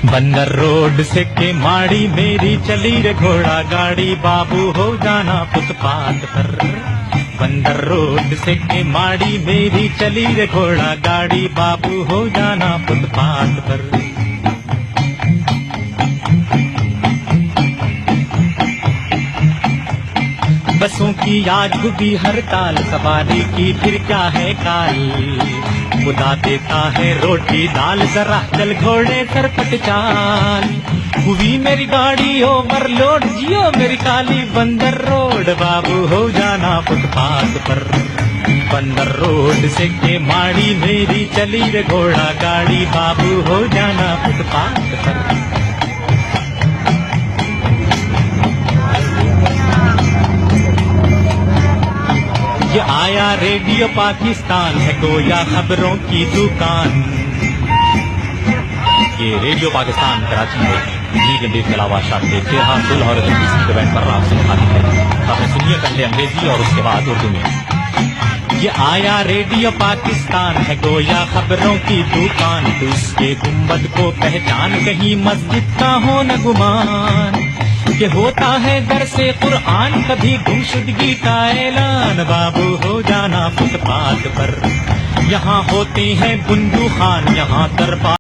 बंदर रोड से के माड़ी मेरी चली रे घोड़ा गाड़ी बाबू हो जाना फुटपाथ पर। बंदर रोड से के माड़ी मेरी चली रे घोड़ा गाड़ी बाबू हो जाना फुटपाथ पर। बसों की आज डूबी हड़ताल सवारी की फिर क्या है काल। खुदा देता है रोटी दाल जरा चल घोड़े सरपट चाल। हुई मेरी गाड़ी ओवरलोड जियो मेरी काली बंदर रोड बाबू हो जाना फुटपाथ पर। बंदर रोड से के माड़ी मेरी चली रे घोड़ा गाड़ी बाबू हो जाना फुटपाथ पर। ये आया रेडियो पाकिस्तान है गोया खबरों की दुकान। ये रेडियो पाकिस्तान कराची है मीडियम वेव के अलावा शाम के 13, 16 और 21 की बैंड पर आप सुन पाती है। आपने सुनिए पहले अंग्रेजी और उसके बाद उर्दू में। ये आया रेडियो पाकिस्तान है गोया खबरों की दुकान। तो उसके गुंबद को पहचान कहीं मस्जिद का हो न गुमान। ये होता है दर से कुरान कभी गुमशुदगी का ऐलान बाबू हो जाना फुटपाथ पर। यहाँ होते हैं बुंदू खान यहाँ दरबार